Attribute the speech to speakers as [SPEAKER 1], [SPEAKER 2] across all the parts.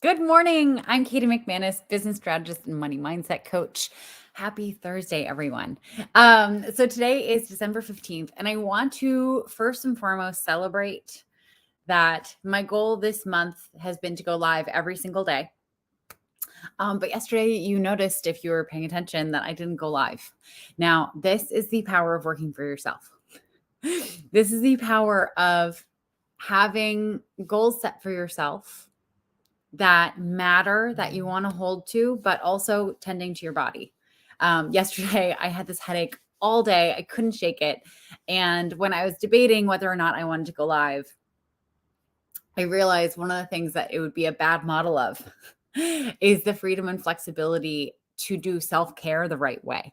[SPEAKER 1] Good morning. I'm Katie McManus, business strategist and money mindset coach. Happy Thursday, everyone. So today is December 15th, and I want to first and foremost celebrate that my goal this month has been to go live every single day. But yesterday, you noticed, if you were paying attention, that I didn't go live. Now, this is the power of working for yourself. This is the power of having goals set for yourself that matter, that you want to hold to, but also tending to your body. Yesterday, I had this headache all day. I couldn't shake it. And when I was debating whether or not I wanted to go live, I realized one of the things that it would be a bad model of is the freedom and flexibility to do self-care the right way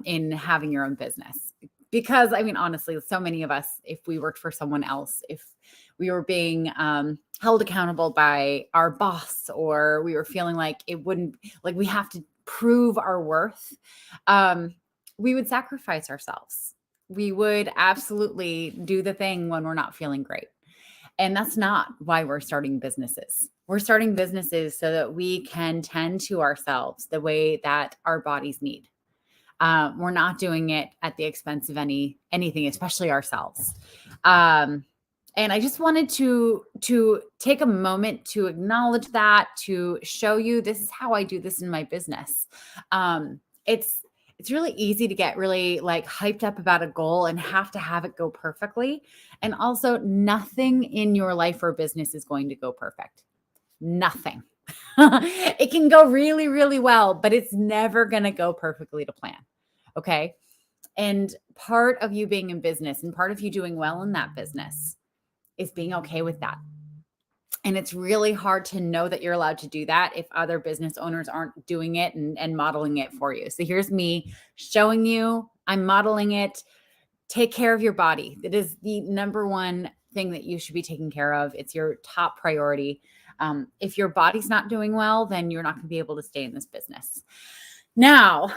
[SPEAKER 1] in having your own business. Because, I mean, honestly, so many of us, if we worked for someone else, if we were being held accountable by our boss, or we were feeling like it wouldn't, like we have to prove our worth, we would sacrifice ourselves. We would absolutely do the thing when we're not feeling great. And that's not why we're starting businesses. We're starting businesses so that we can tend to ourselves the way that our bodies need. We're not doing it at the expense of anything, especially ourselves. And I just wanted to take a moment to acknowledge that, to show you this is how I do this in my business. It's really easy to get really like hyped up about a goal and have to have it go perfectly. And also, nothing in your life or business is going to go perfect. Nothing. It can go really, really well, but it's never going to go perfectly to plan. Okay. And part of you being in business and part of you doing well in that business is being okay with that. And it's really hard to know that you're allowed to do that if other business owners aren't doing it and modeling it for you. So here's me showing you, I'm modeling it. Take care of your body. That is the number one thing that you should be taking care of. It's your top priority. If your body's not doing well, then you're not going to be able to stay in this business. Now,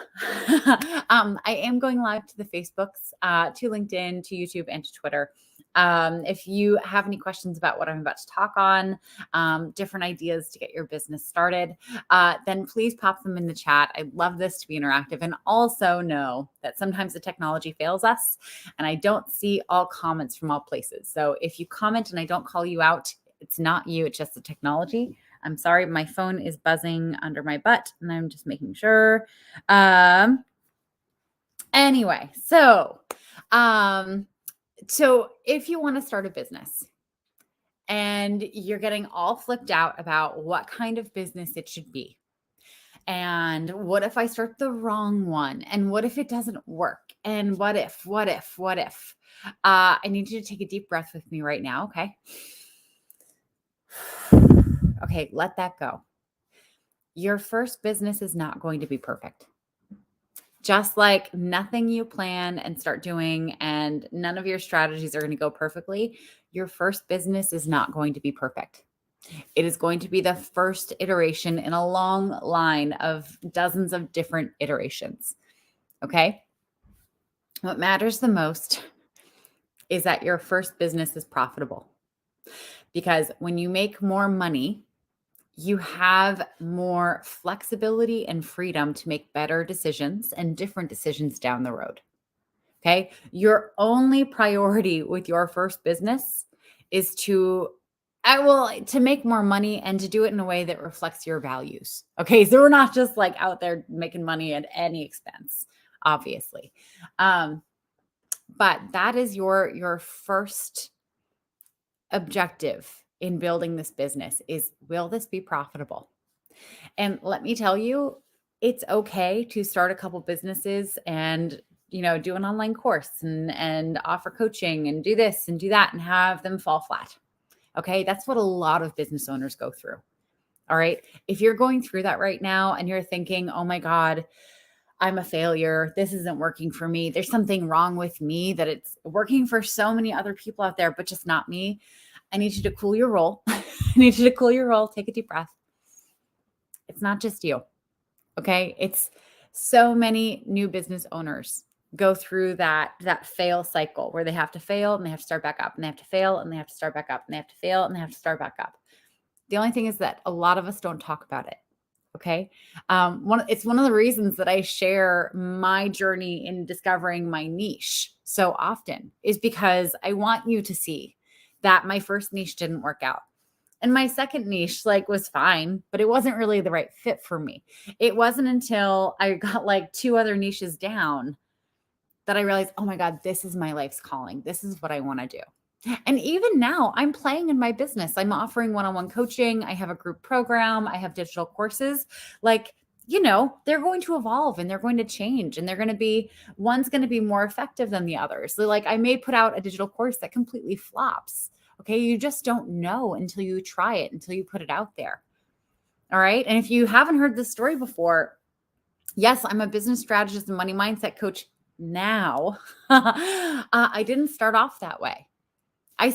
[SPEAKER 1] I am going live to the Facebooks, to LinkedIn, to YouTube, and to Twitter. If you have any questions about what I'm about to talk on, different ideas to get your business started, then please pop them in the chat. I love this to be interactive, and also know that sometimes the technology fails us and I don't see all comments from all places. So if you comment and I don't call you out, it's not you, it's just the technology. I'm sorry, my phone is buzzing under my butt and I'm just making sure. Anyway, so if you want to start a business and you're getting all flipped out about what kind of business it should be, and what if I start the wrong one, and what if it doesn't work, and what if, I need you to take a deep breath with me right now. Okay, let that go. Your first business is not going to be perfect. Just like nothing you plan and start doing and none of your strategies are going to go perfectly, your first business is not going to be perfect. It is going to be the first iteration in a long line of dozens of different iterations. Okay? What matters the most is that your first business is profitable. Because when you make more money, you have more flexibility and freedom to make better decisions and different decisions down the road. Okay. Your only priority with your first business is to make more money and to do it in a way that reflects your values. Okay. So we're not just like out there making money at any expense, obviously. But that is your first objective in building this business is, will this be profitable? And let me tell you, it's okay to start a couple businesses and, do an online course and offer coaching and do this and do that and have them fall flat. Okay. That's what a lot of business owners go through. All right. If you're going through that right now and you're thinking, oh my God, I'm a failure. This isn't working for me. There's something wrong with me, that it's working for so many other people out there, but just not me. I need you to cool your roll. I need you to cool your roll. Take a deep breath. It's not just you. Okay. It's so many new business owners go through that fail cycle where they have to fail and they have to start back up, and they have to fail and they have to start back up, and they have to fail and they have to start back up. The only thing is that a lot of us don't talk about it. Okay. It's one of the reasons that I share my journey in discovering my niche so often, is because I want you to see that my first niche didn't work out. And my second niche like was fine, but it wasn't really the right fit for me. It wasn't until I got like two other niches down that I realized, oh my God, this is my life's calling. This is what I want to do. And even now, I'm playing in my business. I'm offering one-on-one coaching. I have a group program. I have digital courses. Like, they're going to evolve and they're going to change, and one's going to be more effective than the other. So like I may put out a digital course that completely flops. Okay. You just don't know until you try it, until you put it out there. All right. And if you haven't heard this story before, yes, I'm a business strategist and money mindset coach now. I didn't start off that way.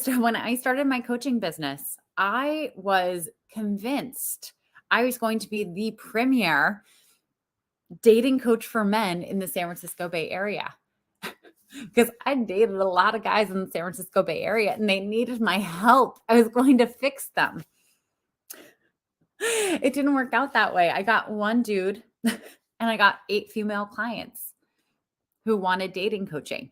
[SPEAKER 1] When I started my coaching business, I was convinced I was going to be the premier dating coach for men in the San Francisco Bay Area. Because I dated a lot of guys in the San Francisco Bay Area and they needed my help. I was going to fix them. It didn't work out that way. I got one dude and I got 8 female clients who wanted dating coaching.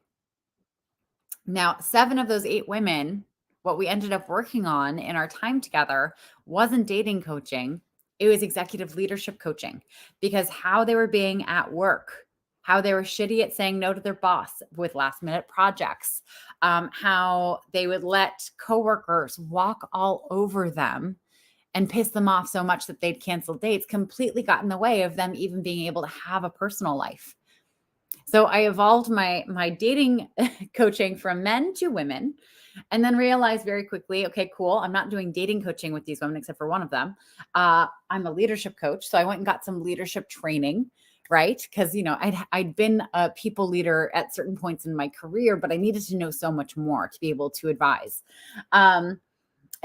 [SPEAKER 1] Now, 7 of those 8 women, what we ended up working on in our time together wasn't dating coaching. It was executive leadership coaching, because how they were being at work, how they were shitty at saying no to their boss with last minute projects, how they would let coworkers walk all over them and piss them off so much that they'd cancel dates, completely got in the way of them even being able to have a personal life. So I evolved my dating coaching from men to women, and then realized very quickly, okay, cool. I'm not doing dating coaching with these women except for one of them. I'm a leadership coach. So I went and got some leadership training, right? Because, I'd been a people leader at certain points in my career, but I needed to know so much more to be able to advise. And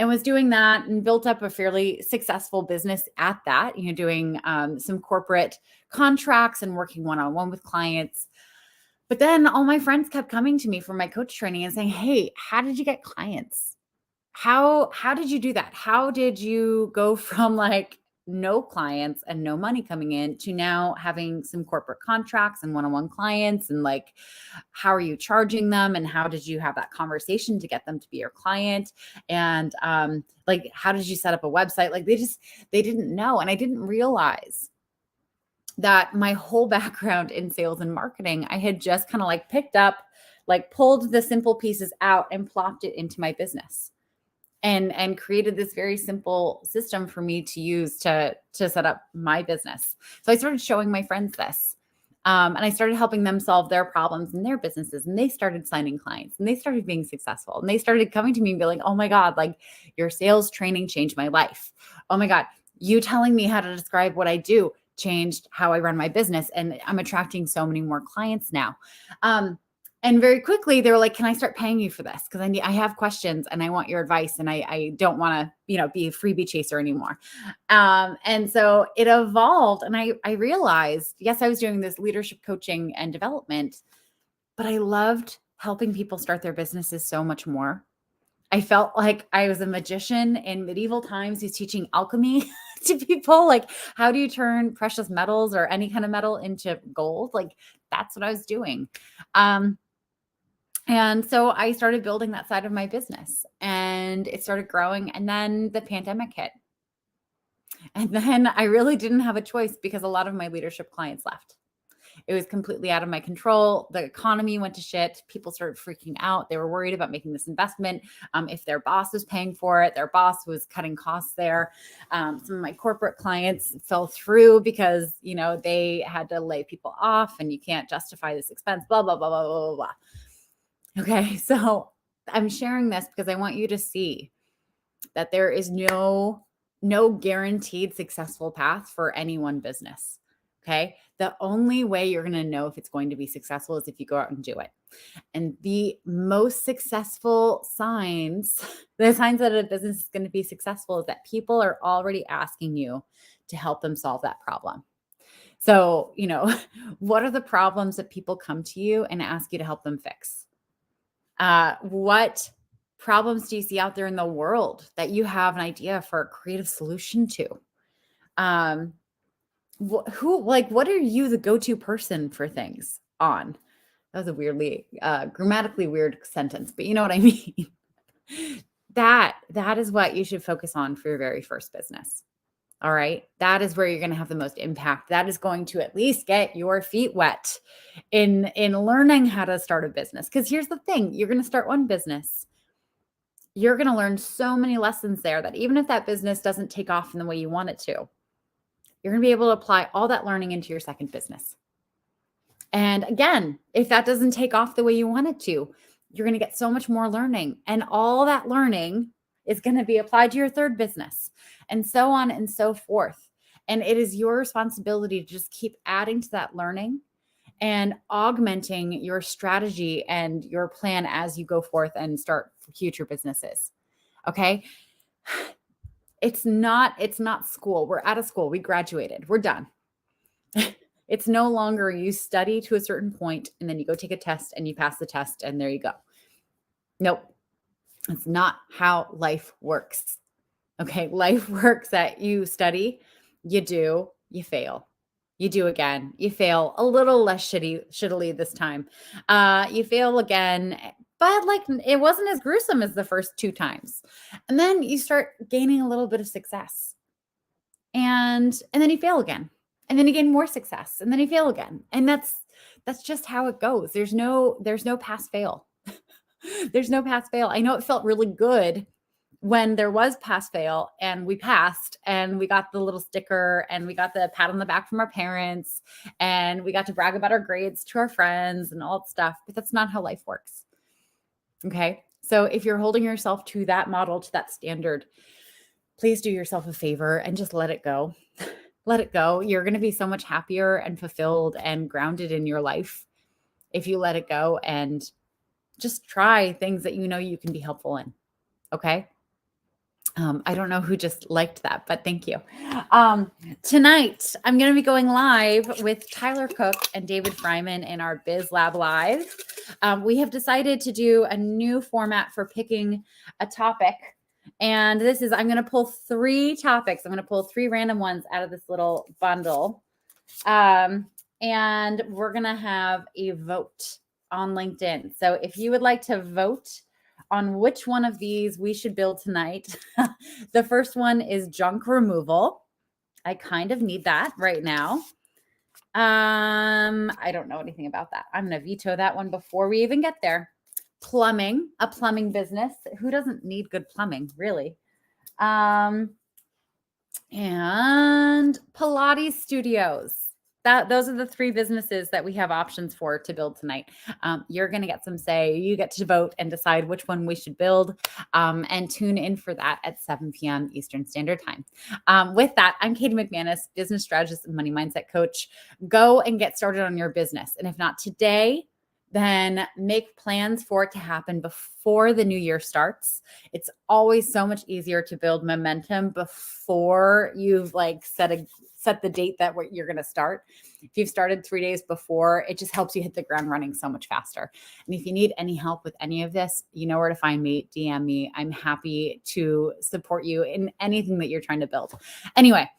[SPEAKER 1] was doing that and built up a fairly successful business at that, doing some corporate contracts and working one-on-one with clients. But then all my friends kept coming to me for my coach training and saying, hey, how did you get clients? How did you do that? How did you go from like no clients and no money coming in to now having some corporate contracts and one-on-one clients? And like, how are you charging them? And how did you have that conversation to get them to be your client? And like, how did you set up a website? Like they didn't know. And I didn't realize that my whole background in sales and marketing, I had just kind of like picked up, like pulled the simple pieces out and plopped it into my business, and created this very simple system for me to use to set up my business. So I started showing my friends this. And I started helping them solve their problems in their businesses, and they started signing clients and they started being successful, and they started coming to me and be like, oh my God, like your sales training changed my life. Oh my God, you telling me how to describe what I do changed how I run my business. And I'm attracting so many more clients now. And very quickly they were like, can I start paying you for this? Because I have questions and I want your advice, and I don't want to, be a freebie chaser anymore. And so it evolved, and I realized, yes, I was doing this leadership coaching and development, but I loved helping people start their businesses so much more. I felt like I was a magician in medieval times who's teaching alchemy to people. Like, how do you turn precious metals or any kind of metal into gold? Like, that's what I was doing. And so I started building that side of my business, and it started growing. And then the pandemic hit. And then I really didn't have a choice, because a lot of my leadership clients left. It was completely out of my control. The economy went to shit. People started freaking out. They were worried about making this investment. If their boss was paying for it, their boss was cutting costs there. Some of my corporate clients fell through because, they had to lay people off, and you can't justify this expense, blah, blah, blah, blah, blah, blah, blah. Okay. So I'm sharing this because I want you to see that there is no guaranteed successful path for any one business. Okay. The only way you're going to know if it's going to be successful is if you go out and do it. And the most successful signs, the signs that a business is going to be successful, is that people are already asking you to help them solve that problem. So, what are the problems that people come to you and ask you to help them fix? What problems do you see out there in the world that you have an idea for a creative solution to? What are you the go-to person for things on? That was a weirdly, grammatically weird sentence, but you know what I mean. That is what you should focus on for your very first business. All right. That is where you're going to have the most impact. That is going to at least get your feet wet in learning how to start a business. Because here's the thing, you're going to start one business. You're going to learn so many lessons there that even if that business doesn't take off in the way you want it to, you're going to be able to apply all that learning into your second business. And again, if that doesn't take off the way you want it to, you're going to get so much more learning. And all that learning is going to be applied to your third business, and so on and so forth. And it is your responsibility to just keep adding to that learning and augmenting your strategy and your plan as you go forth and start future businesses. Okay. It's not school. We're out of school. We graduated. We're done. It's no longer you study to a certain point and then you go take a test and you pass the test and there you go. Nope. It's not how life works. Okay. Life works that you study, you do, you fail. You do again, you fail a little less shittily this time. You fail again, but like it wasn't as gruesome as the first 2 times. And then you start gaining a little bit of success. And then you fail again. And then you gain more success. And then you fail again. And that's just how it goes. There's no pass fail. There's no pass fail. I know it felt really good when there was pass fail and we passed and we got the little sticker and we got the pat on the back from our parents and we got to brag about our grades to our friends and all that stuff, but that's not how life works. Okay. So if you're holding yourself to that model, to that standard, please do yourself a favor and just let it go. Let it go. You're going to be so much happier and fulfilled and grounded in your life if you let it go and just try things that you know you can be helpful in. Okay. I don't know who just liked that, but thank you. Tonight, I'm going to be going live with Tyler Cook and David Fryman in our Biz Lab Live. We have decided to do a new format for picking a topic. And this is, I'm going to pull 3 topics. I'm going to pull 3 random ones out of this little bundle. And we're going to have a vote on LinkedIn. So if you would like to vote on which one of these we should build tonight. The first one is junk removal. I kind of need that right now. I don't know anything about that. I'm going to veto that one before we even get there. Plumbing, a plumbing business. Who doesn't need good plumbing, really? And Pilates studios. Those are the 3 businesses that we have options for to build tonight. You're going to get some say. You get to vote and decide which one we should build, and tune in for that at 7 p.m. Eastern Standard Time. With that, I'm Katie McManus, business strategist and money mindset coach. Go and get started on your business. And if not today, then make plans for it to happen before the new year starts. It's always so much easier to build momentum before you've set the date that you're going to start. If you've started 3 days before, it just helps you hit the ground running so much faster. And if you need any help with any of this, you know where to find me, DM me. I'm happy to support you in anything that you're trying to build. Anyway,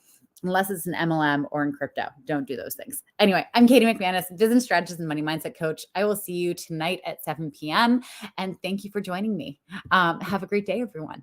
[SPEAKER 1] unless it's an MLM or in crypto, don't do those things. Anyway, I'm Katie McManus, business strategist and money mindset coach. I will see you tonight at 7 p.m. And thank you for joining me. Have a great day, everyone.